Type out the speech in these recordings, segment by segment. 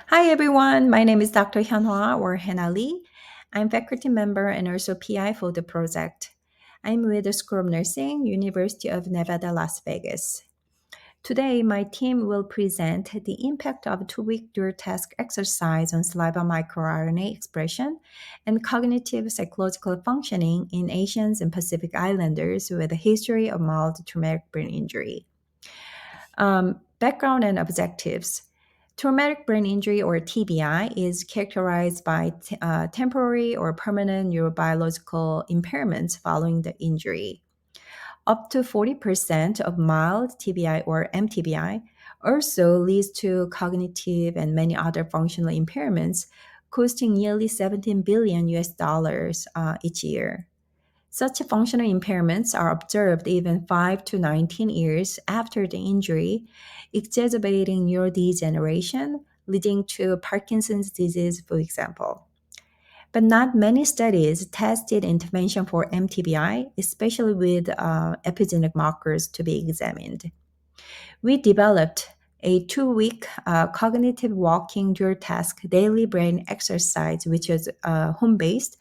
Hi everyone, my name is Dr. Hyunhwa or Hana Lee. I'm faculty member and also PI for the project. I'm with the School of Nursing, University of Nevada, Las Vegas. Today, my team will present the impact of 2-week dual task exercise on saliva microRNA expression and cognitive psychological functioning in Asians and Pacific Islanders with a history of mild traumatic brain injury. Background and objectives. Traumatic brain injury or TBI is characterized by temporary or permanent neurobiological impairments following the injury. Up to 40% of mild TBI or MTBI also leads to cognitive and many other functional impairments, costing nearly 17 billion US dollars each year. Such functional impairments are observed even 5 to 19 years after the injury, exacerbating neurodegeneration, leading to Parkinson's disease, for example. But not many studies tested intervention for MTBI, especially with epigenetic markers to be examined. We developed a 2-week cognitive walking dual task daily brain exercise, which is home based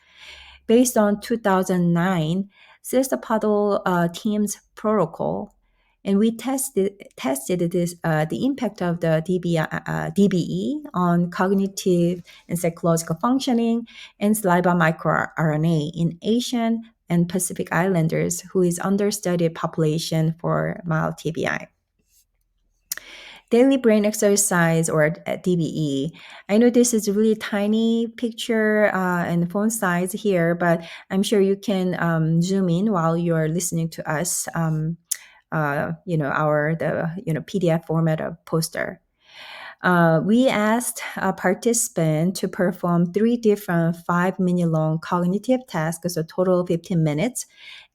on 2009 Sestapado team's protocol, and we tested the impact of the DBE on cognitive and psychological functioning and saliva microRNA in Asian and Pacific Islanders, who is understudied population for mild TBI. Daily brain exercise or DBE. I know this is a really tiny picture and font size here, but I'm sure you can zoom in while you're listening to us. Our the PDF format of poster. We asked a participant to perform 3 different 5-minute long cognitive tasks, so total of 15 minutes,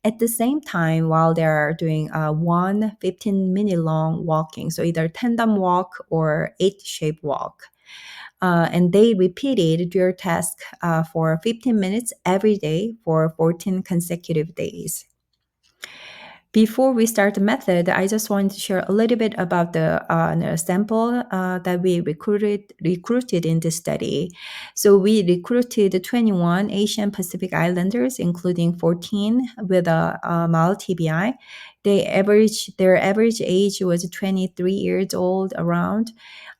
at the same time while they're doing one 15-minute long walking, so either tandem walk or 8-shape walk. And they repeated their task for 15 minutes every day for 14 consecutive days. Before we start the method, I just want to share a little bit about the sample that we recruited in this study. So we recruited 21 Asian Pacific Islanders, including 14 with a mild TBI. Their average age was 23 years old around.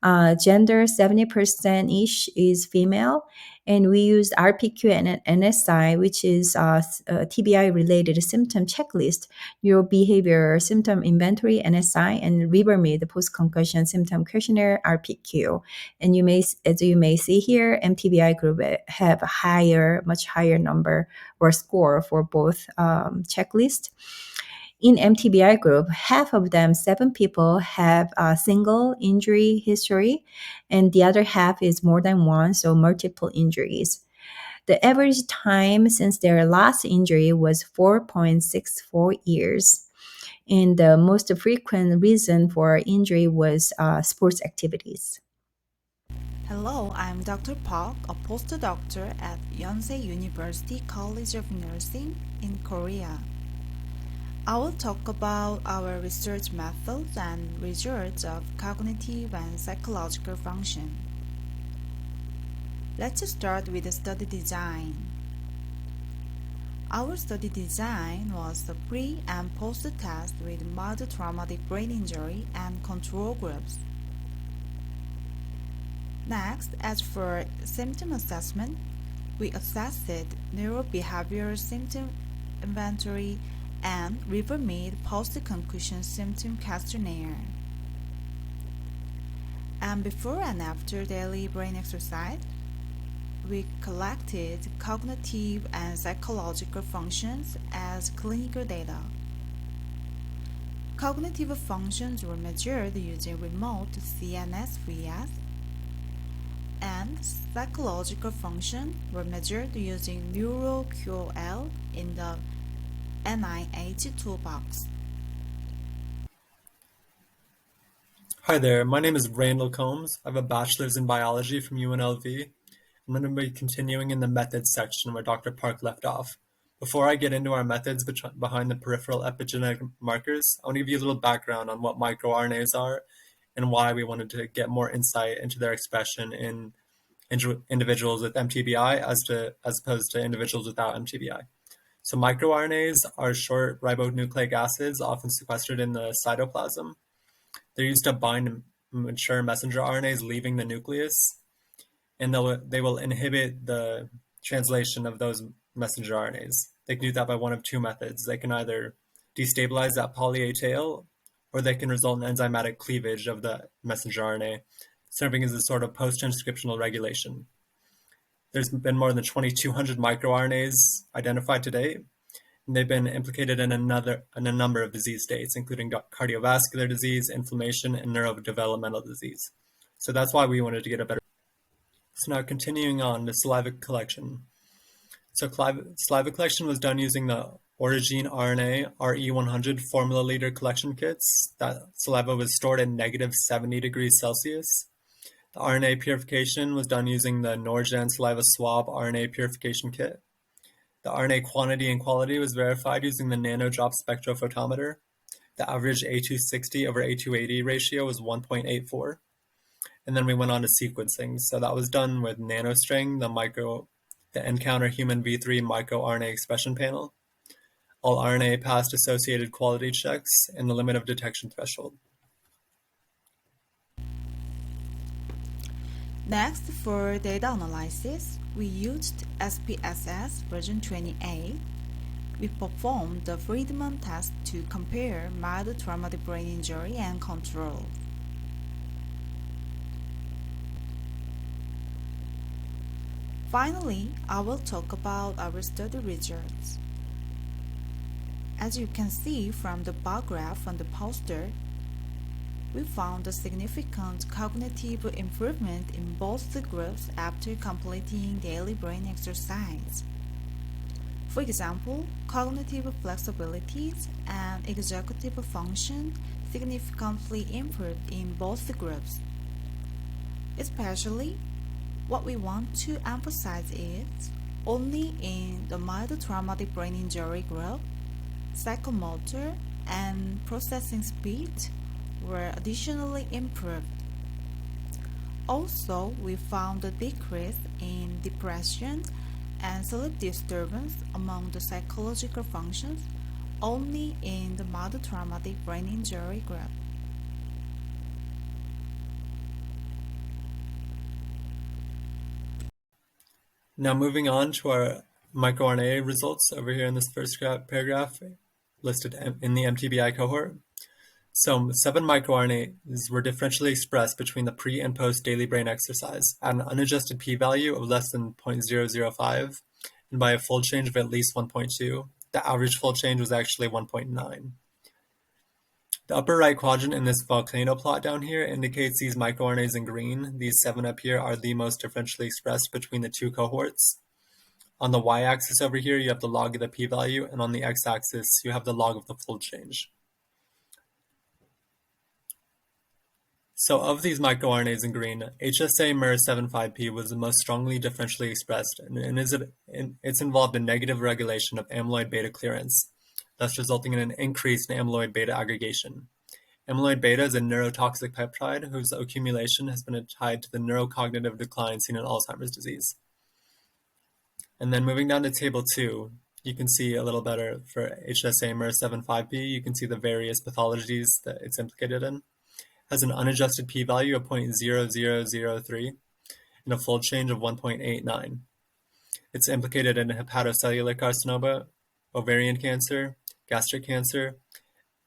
Gender 70% ish is female, and we used RPQ and NSI, which is TBI related symptom checklist, neurobehavior symptom inventory NSI, and Rivermead post concussion symptom questionnaire RPQ. And as you may see here, MTBI group have a much higher number or score for both checklists. In MTBI group, half of them, 7 people, have a single injury history, and the other half is more than one, so multiple injuries. The average time since their last injury was 4.64 years. And the most frequent reason for injury was sports activities. Hello, I'm Dr. Park, a postdoctor at Yonsei University College of Nursing in Korea. I will talk about our research methods and results of cognitive and psychological function. Let's start with the study design. Our study design was the pre- and post-test with mild traumatic brain injury and control groups. Next, as for symptom assessment, we assessed neurobehavioral symptom inventory and Rivermead post-concussion symptom questionnaire. And before and after daily brain exercise, we collected cognitive and psychological functions as clinical data. Cognitive functions were measured using remote CNSVS, and psychological functions were measured using NeuroQOL in the NIH toolbox. Hi there, my name is Randall Combs. I have a bachelor's in biology from UNLV. I'm going to be continuing in the methods section where Dr. Park left off. Before I get into our methods behind the peripheral epigenetic markers, I want to give you a little background on what microRNAs are and why we wanted to get more insight into their expression in individuals with MTBI as opposed to individuals without MTBI. So microRNAs are short ribonucleic acids often sequestered in the cytoplasm. They're used to bind mature messenger RNAs leaving the nucleus, and they will inhibit the translation of those messenger RNAs. They can do that by one of two methods. They can either destabilize that poly A tail, or they can result in enzymatic cleavage of the messenger RNA, serving as a sort of post-transcriptional regulation. There's been more than 2,200 microRNAs identified to date, and they've been implicated in a number of disease states, including cardiovascular disease, inflammation, and neurodevelopmental disease. So that's why we wanted to get a better. So now continuing on to saliva collection. So saliva collection was done using the Origene RNA RE100 formula liter collection kits. That saliva was stored at negative 70 degrees Celsius. The RNA purification was done using the Norgen saliva swab RNA purification kit. The RNA quantity and quality was verified using the nanodrop spectrophotometer. The average A260 over A280 ratio was 1.84. And then we went on to sequencing. So that was done with NanoString, the nCounter Human V3 microRNA expression panel. All RNA passed associated quality checks and the limit of detection threshold. Next, for data analysis, we used SPSS version 28. We performed the Friedman test to compare mild traumatic brain injury and control. Finally, I will talk about our study results. As you can see from the bar graph on the poster, we found a significant cognitive improvement in both the groups after completing daily brain exercise. For example, cognitive flexibilities and executive function significantly improved in both the groups. Especially, what we want to emphasize is, only in the mild traumatic brain injury group, psychomotor and processing speed were additionally improved. Also, we found a decrease in depression and sleep disturbance among the psychological functions only in the mild traumatic brain injury group. Now moving on to our microRNA results over here in this first paragraph listed in the MTBI cohort. So 7 microRNAs were differentially expressed between the pre and post daily brain exercise at an unadjusted p-value of less than 0.005 and by a fold change of at least 1.2. The average fold change was actually 1.9. The upper right quadrant in this volcano plot down here indicates these microRNAs in green. These 7 up here are the most differentially expressed between the two cohorts. On the y-axis over here, you have the log of the p-value, and on the x-axis, you have the log of the fold change. So of these microRNAs in green, HSA-MER75P was the most strongly differentially expressed, and it's involved in negative regulation of amyloid beta clearance, thus resulting in an increase in amyloid beta aggregation. Amyloid beta is a neurotoxic peptide whose accumulation has been tied to the neurocognitive decline seen in Alzheimer's disease. And then moving down to table 2, you can see a little better for HSA-MER75P. You can see the various pathologies that it's implicated in. Has an unadjusted p-value of 0.0003 and a fold change of 1.89. It's implicated in hepatocellular carcinoma, ovarian cancer, gastric cancer,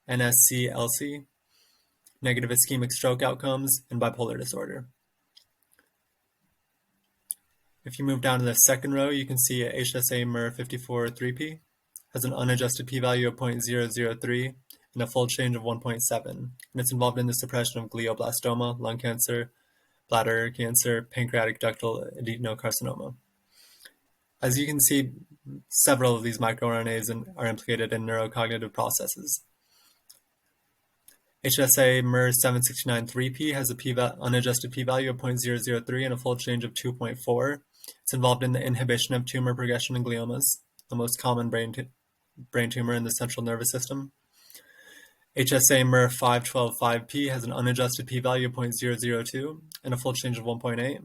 NSCLC, negative ischemic stroke outcomes, and bipolar disorder. If you move down to the second row, you can see HSA-MER54-3P has an unadjusted p-value of 0.003 and a fold change of 1.7, and it's involved in the suppression of glioblastoma, lung cancer, bladder cancer, pancreatic ductal adenocarcinoma. As you can see, several of these microRNAs are implicated in neurocognitive processes. HSA-MER769-3P has an unadjusted p-value of 0.003 and a fold change of 2.4. It's involved in the inhibition of tumor progression in gliomas, the most common brain tumor in the central nervous system. HSA-MER 5125P has an unadjusted p-value of 0.002 and a full change of 1.8.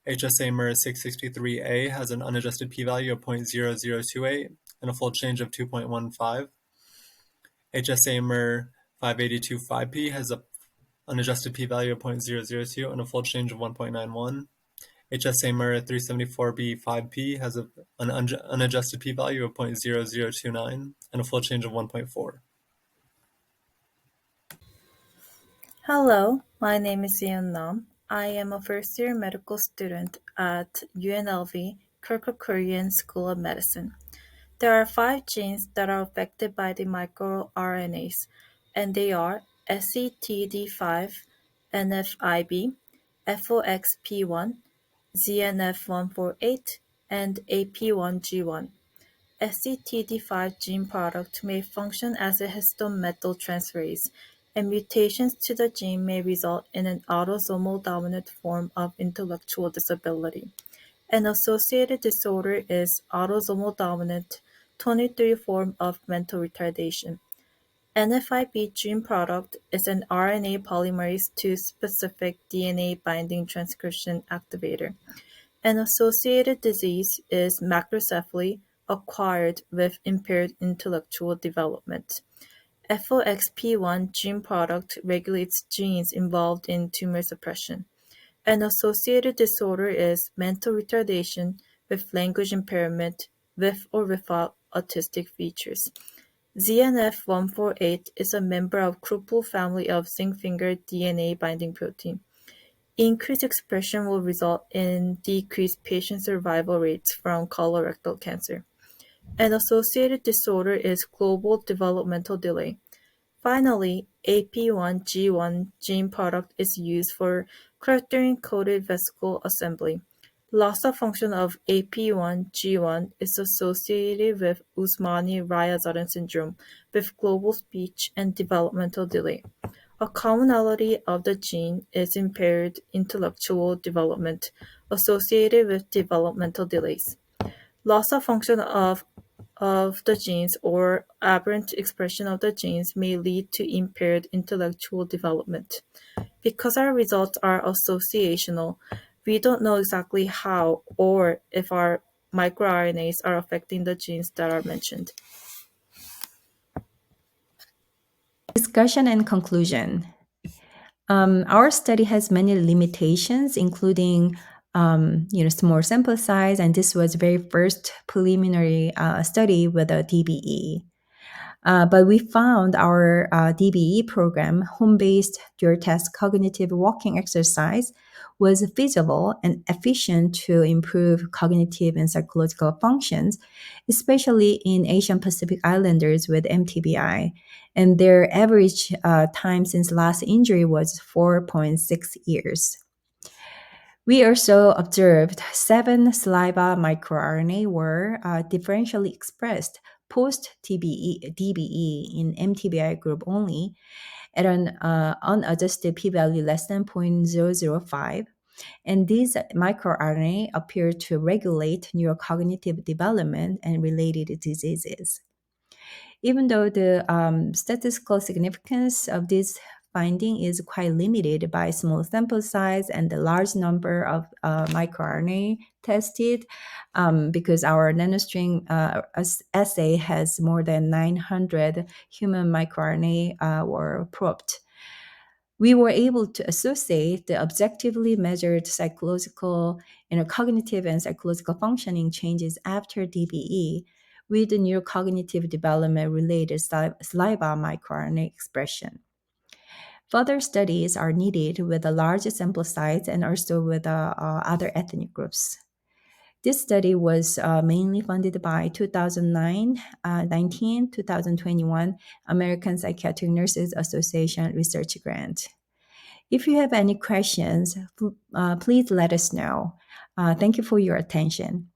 HSA-MER 663A has an unadjusted p-value of 0.0028 and a full change of 2.15. HSA-MER 5825P has an unadjusted p-value of 0.002 and a full change of 1.91. HSA-MER 374B5P has an unadjusted p-value of 0.0029 and a full change of 1.4. Hello, my name is Ian Nam. I am a first-year medical student at UNLV Kerkorian School of Medicine. There are 5 genes that are affected by the microRNAs, and they are SETD5, NFIB, FOXP1, ZNF148, and AP1G1. SETD5 gene product may function as a histone methyltransferase, and mutations to the gene may result in an autosomal dominant form of intellectual disability. An associated disorder is autosomal dominant 23 form of mental retardation. NFIB gene product is an RNA polymerase II specific DNA binding transcription activator. An associated disease is macrocephaly acquired with impaired intellectual development. FOXP1 gene product regulates genes involved in tumor suppression. An associated disorder is mental retardation with language impairment with or without autistic features. ZNF148 is a member of Kruppel family of zinc-finger DNA binding protein. Increased expression will result in decreased patient survival rates from colorectal cancer. An associated disorder is global developmental delay. Finally, AP1G1 gene product is used for Kerkorian-coated vesicle assembly. Loss of function of AP1G1 is associated with Usmani-Raya-Zaren syndrome with global speech and developmental delay. A commonality of the gene is impaired intellectual development associated with developmental delays. Loss of function of the genes or aberrant expression of the genes may lead to impaired intellectual development. Because our results are associational, we don't know exactly how or if our microRNAs are affecting the genes that are mentioned. Discussion and conclusion. Our study has many limitations, including small sample size, and this was very first preliminary study with a DBE. But we found our DBE program, home-based dual task cognitive walking exercise, was feasible and efficient to improve cognitive and psychological functions, especially in Asian Pacific Islanders with MTBI. And their average time since last injury was 4.6 years. We also observed 7 saliva microRNA were differentially expressed post-DBE in MTBI group only at an unadjusted p-value less than 0.005. And these microRNA appear to regulate neurocognitive development and related diseases. Even though the statistical significance of this finding is quite limited by small sample size and the large number of microRNA tested, because our nanostring assay has more than 900 human microRNA were probed. We were able to associate the objectively measured psychological, cognitive and psychological functioning changes after DBE with the neurocognitive development related saliva microRNA expression. Further studies are needed with a large sample size and also with other ethnic groups. This study was mainly funded by 2019, 2021 American Psychiatric Nurses Association research grant. If you have any questions, please let us know. Thank you for your attention.